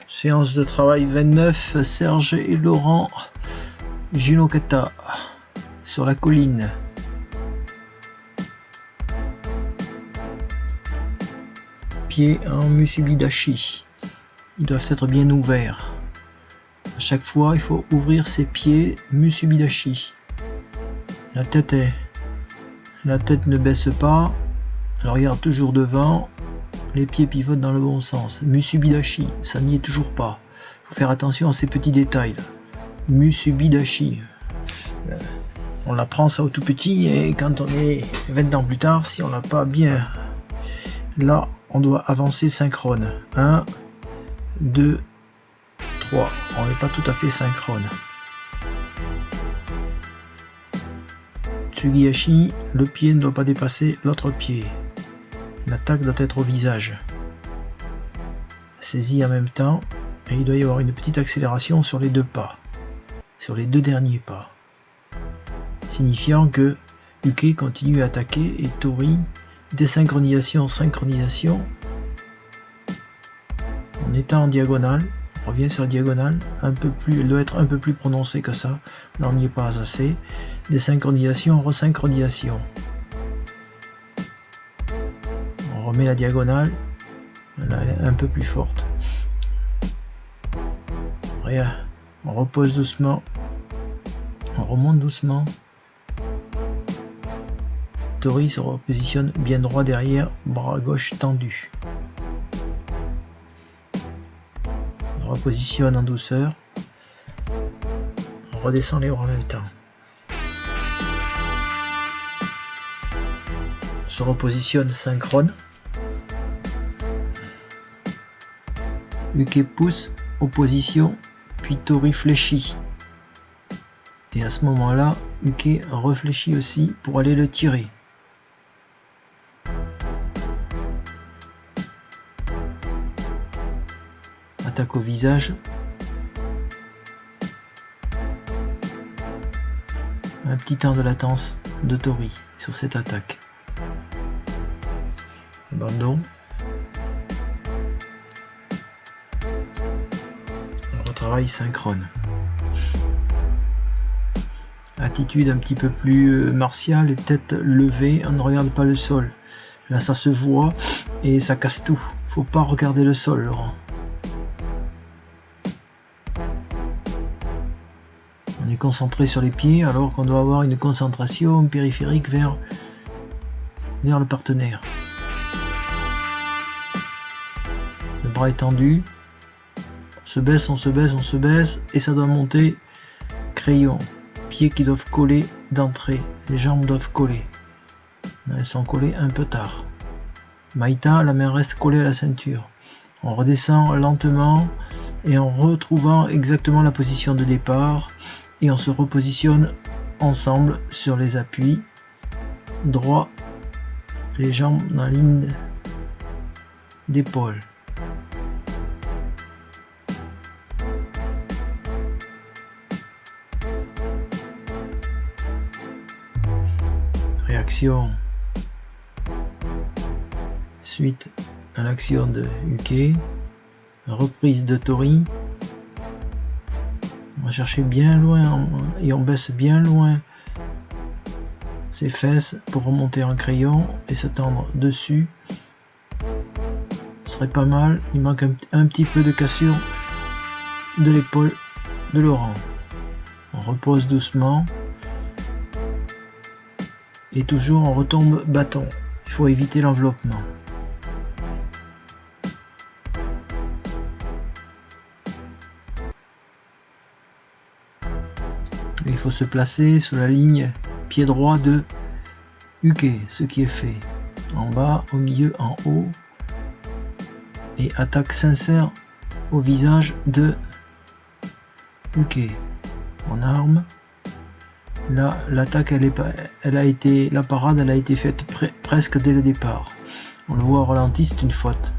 Séance de travail 29, Serge et Laurent Junokata sur la colline. Pieds en musubidashi. Ils doivent être bien ouverts. À chaque fois, il faut ouvrir ses pieds musubidashi. La tête ne baisse pas. Elle regarde toujours devant. Les pieds pivotent dans le bon sens. Musubidashi, ça n'y est toujours pas. Il faut faire attention à ces petits détails là. Musubidashi. On apprend ça au tout petit et quand on est 20 ans plus tard, si on l'a pas bien, là on doit avancer synchrone. 1, 2, 3. On n'est pas tout à fait synchrone. Tsugiyashi, le pied ne doit pas dépasser l'autre pied. L'attaque doit être au visage. Saisie en même temps, et il doit y avoir une petite accélération sur les deux pas, sur les deux derniers pas, signifiant que Uke continue à attaquer et Tori, désynchronisation, synchronisation, en étant en diagonale, on revient sur la diagonale, un peu plus, elle doit être un peu plus prononcée que ça, là on n'y est pas assez, désynchronisation, resynchronisation. On remet la diagonale, là elle est un peu plus forte. Rien, on repose doucement, on remonte doucement. Tori se repositionne bien droit derrière, bras gauche tendu. On repositionne en douceur, on redescend les bras en même temps. On se repositionne synchrone. Uke pousse, opposition, puis Tori fléchit. Et à ce moment-là, Uke réfléchit aussi pour aller le tirer. Attaque au visage. Un petit temps de latence de Tori sur cette attaque. Abandon. Travail synchrone. Attitude un petit peu plus martiale, tête levée, on ne regarde pas le sol. Là ça se voit et ça casse tout. Faut pas regarder le sol, Laurent. On est concentré sur les pieds alors qu'on doit avoir une concentration périphérique vers le partenaire. Le bras est tendu. On se baisse et ça doit monter. Crayon, pieds qui doivent coller d'entrée, les jambes doivent coller. Elles sont collées un peu tard. Maïta, la main reste collée à la ceinture. On redescend lentement et en retrouvant exactement la position de départ et on se repositionne ensemble sur les appuis. Droit, les jambes dans la ligne d'épaule. Réaction suite à l'action de Uke, reprise de Tori, on va chercher bien loin et on baisse bien loin ses fesses pour remonter en crayon et se tendre dessus. Ce serait pas mal, il manque un petit peu de cassure de l'épaule de Laurent. On repose doucement. Et toujours on retombe bâton. Il faut éviter l'enveloppement. Il faut se placer sur la ligne pied droit de Uke, ce qui est fait. En bas, au milieu, en haut. Et attaque sincère au visage de Uke. En arme. Là, l'attaque, la parade, elle a été faite presque dès le départ. On le voit au ralenti, c'est une faute.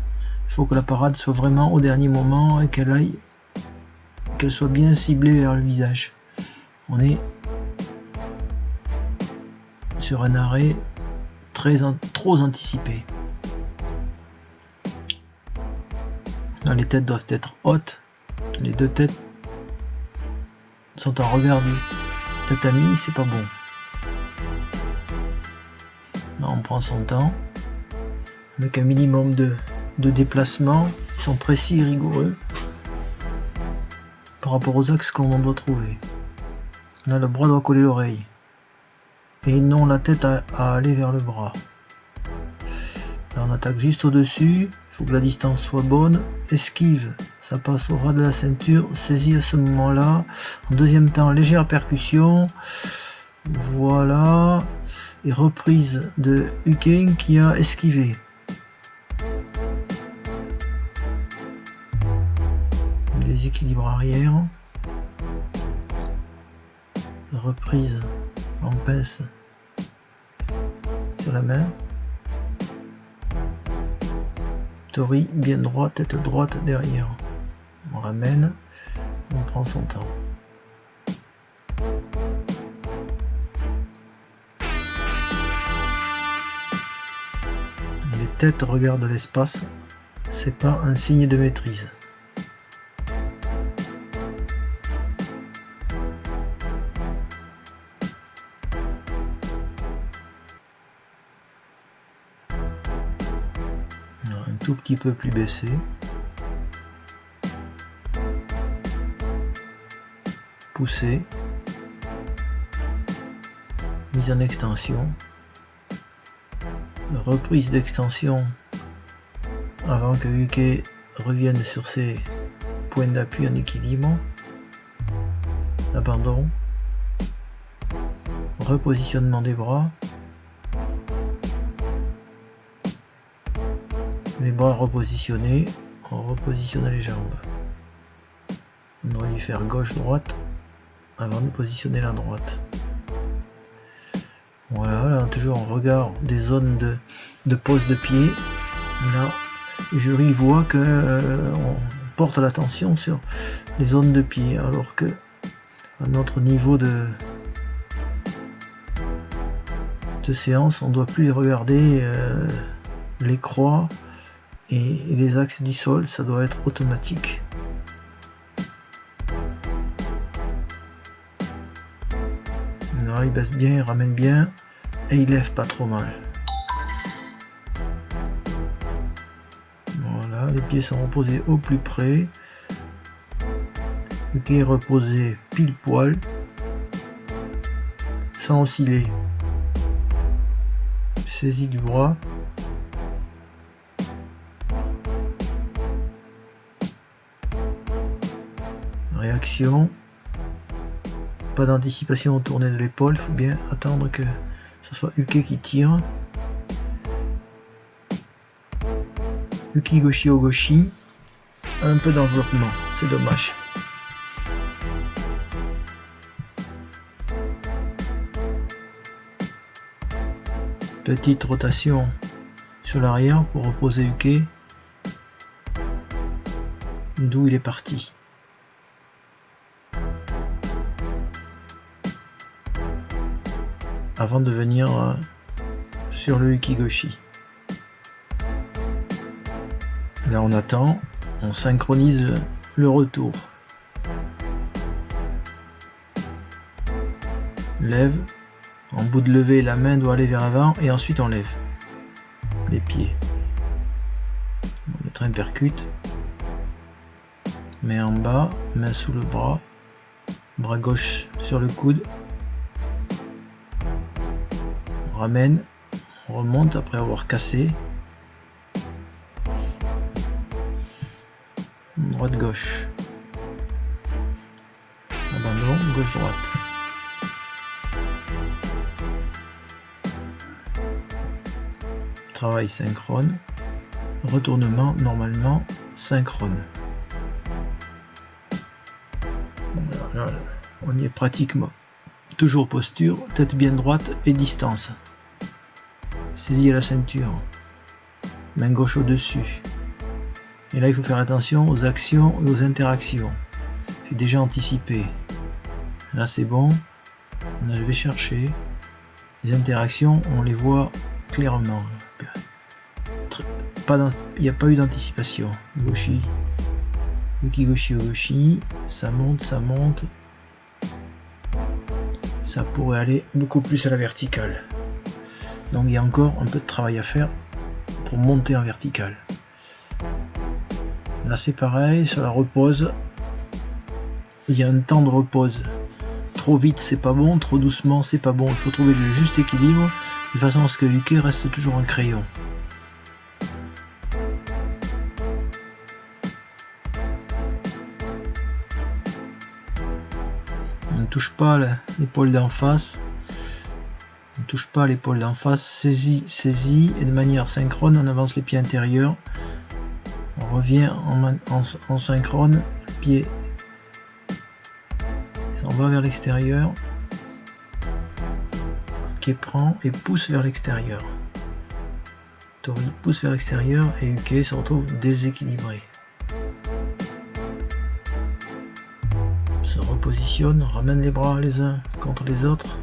Il faut que la parade soit vraiment au dernier moment et qu'elle soit bien ciblée vers le visage. On est sur un arrêt trop anticipé. Là, les têtes doivent être hautes. Les deux têtes sont en revers du tatami, c'est pas bon. Là, on prend son temps avec un minimum de déplacement. Ils sont précis et rigoureux par rapport aux axes que l'on doit trouver. Là, le bras doit coller l'oreille et non la tête à aller vers le bras. Là, on attaque juste au-dessus. Il faut que la distance soit bonne. Esquive, ça passe au ras de la ceinture. Saisie à ce moment-là. En deuxième temps, légère percussion. Voilà. Et reprise de Uken qui a esquivé. Déséquilibre arrière. Reprise en pince sur la main. Tori bien droit, tête droite derrière. On ramène, on prend son temps. Les têtes regardent l'espace, c'est pas un signe de maîtrise. Un tout petit peu plus baissé. Poussé. Mise en extension. Reprise d'extension avant que Uke revienne sur ses points d'appui en équilibre. Abandon. Repositionnement des bras. Les bras repositionnés, on repositionne les jambes. On doit lui faire gauche-droite avant de positionner la droite. Voilà, là toujours on regarde des zones de pose de pied. Là, le jury voit que on porte l'attention sur les zones de pied, alors que à notre niveau de séance, on ne doit plus regarder les croix et les axes du sol, ça doit être automatique. Là, il baisse bien, il ramène bien et il lève pas trop mal. Voilà, les pieds sont reposés au plus près. Le pied est reposé pile poil, sans osciller. Saisie du bras. Réaction, pas d'anticipation au tourner de l'épaule, il faut bien attendre que ce soit Uke qui tire. Uki Goshi Ogoshi, un peu d'enveloppement, c'est dommage. Petite rotation sur l'arrière pour reposer Uke, d'où il est parti. Avant de venir sur le Ukigoshi. Là on attend, on synchronise le retour. Lève, en bout de levée la main doit aller vers l'avant et ensuite on lève les pieds. On mettra un percute. Main en bas, main sous le bras, bras gauche sur le coude. On ramène, on remonte après avoir cassé. Droite-gauche. Abandon, gauche-droite. Travail synchrone. Retournement normalement synchrone. Voilà, on y est pratiquement. Toujours posture, tête bien droite et distance. Saisie à la ceinture. Main gauche au-dessus. Et là, il faut faire attention aux actions et aux interactions. J'ai déjà anticipé. Là, c'est bon. Là, je vais chercher. Les interactions, on les voit clairement. Il n'y a pas eu d'anticipation. Goshi, Ukigoshi Ogoshi, ça monte, ça monte. Ça pourrait aller beaucoup plus à la verticale. Donc il y a encore un peu de travail à faire pour monter en verticale. Là c'est pareil, sur la repose, il y a un temps de repose. Trop vite c'est pas bon, trop doucement c'est pas bon. Il faut trouver le juste équilibre de façon à ce que l'uke reste toujours un crayon. On ne touche pas l'épaule d'en face. On ne touche pas l'épaule d'en face. Saisis et de manière synchrone, on avance les pieds intérieurs. On revient en synchrone. Le pied s'en va vers l'extérieur. Uke prend et pousse vers l'extérieur. Tori pousse vers l'extérieur et Uke se retrouve déséquilibré. Se repositionne, ramène les bras les uns contre les autres.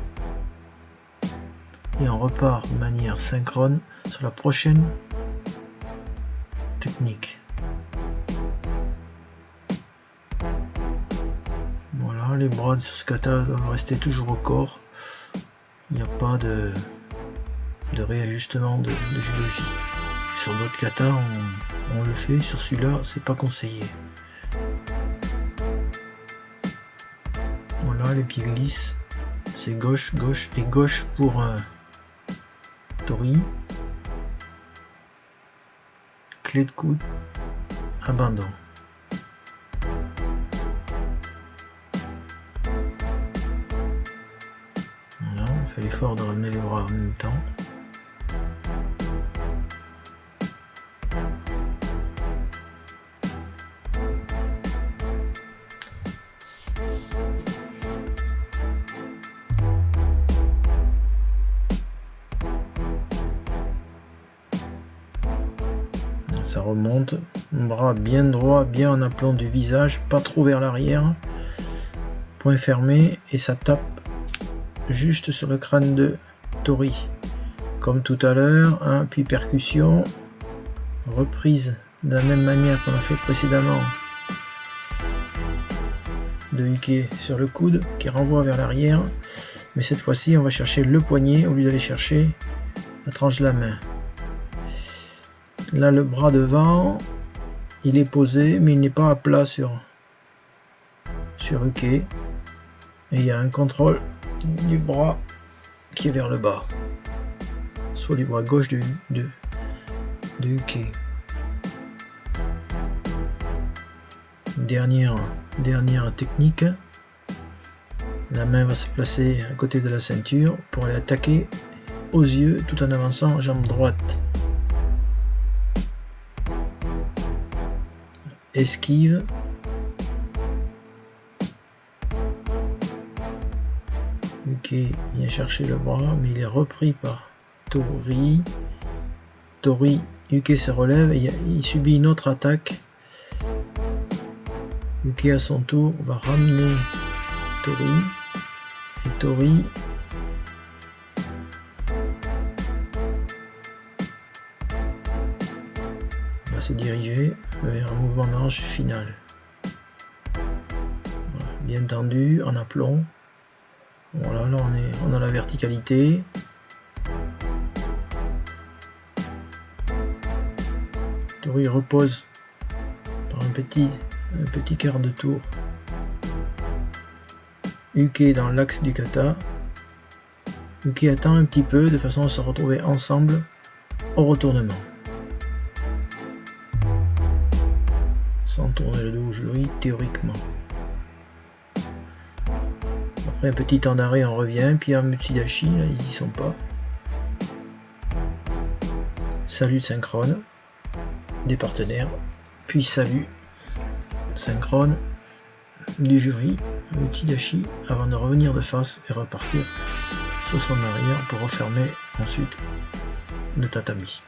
Et on repart de manière synchrone sur la prochaine technique. Voilà, les bras sur ce kata doivent rester toujours au corps. Il n'y a pas de réajustement de judoji. Sur d'autres katas, on le fait. Sur celui-là, c'est pas conseillé. Voilà, les pieds glissent. C'est gauche, gauche et gauche pour Tori. Clé de coude, abandon. Voilà, on fait l'effort de ramener les bras en même temps. Ça remonte, bras bien droit, bien en aplomb du visage, pas trop vers l'arrière, point fermé, et ça tape juste sur le crâne de Tori. Comme tout à l'heure, hein, puis percussion, reprise de la même manière qu'on a fait précédemment de Uke sur le coude, qui renvoie vers l'arrière, mais cette fois-ci on va chercher le poignet au lieu d'aller chercher la tranche de la main. Là, le bras devant, il est posé, mais il n'est pas à plat sur Uke. Et il y a un contrôle du bras qui est vers le bas. Soit du bras gauche de Uke. Dernière technique. La main va se placer à côté de la ceinture pour aller attaquer aux yeux tout en avançant jambe droite. Esquive. Uke vient chercher le bras, mais il est repris par Tori. Uke se relève et il subit une autre attaque. Uke à son tour va ramener Tori. Et Tori va se diriger vers un mouvement de hanche final. Voilà, bien tendu, en aplomb. Voilà, là on a la verticalité. Tori repose par un petit quart de tour. Uke dans l'axe du kata. Uke attend un petit peu de façon à se retrouver ensemble au retournement. Sans tourner le dos au jury théoriquement. Après un petit temps d'arrêt, on revient, puis en Mutsidachi, là ils y sont pas. Salut synchrone des partenaires, puis salut synchrone du jury, Mutsidachi, avant de revenir de face et repartir sur son arrière pour refermer ensuite le tatami.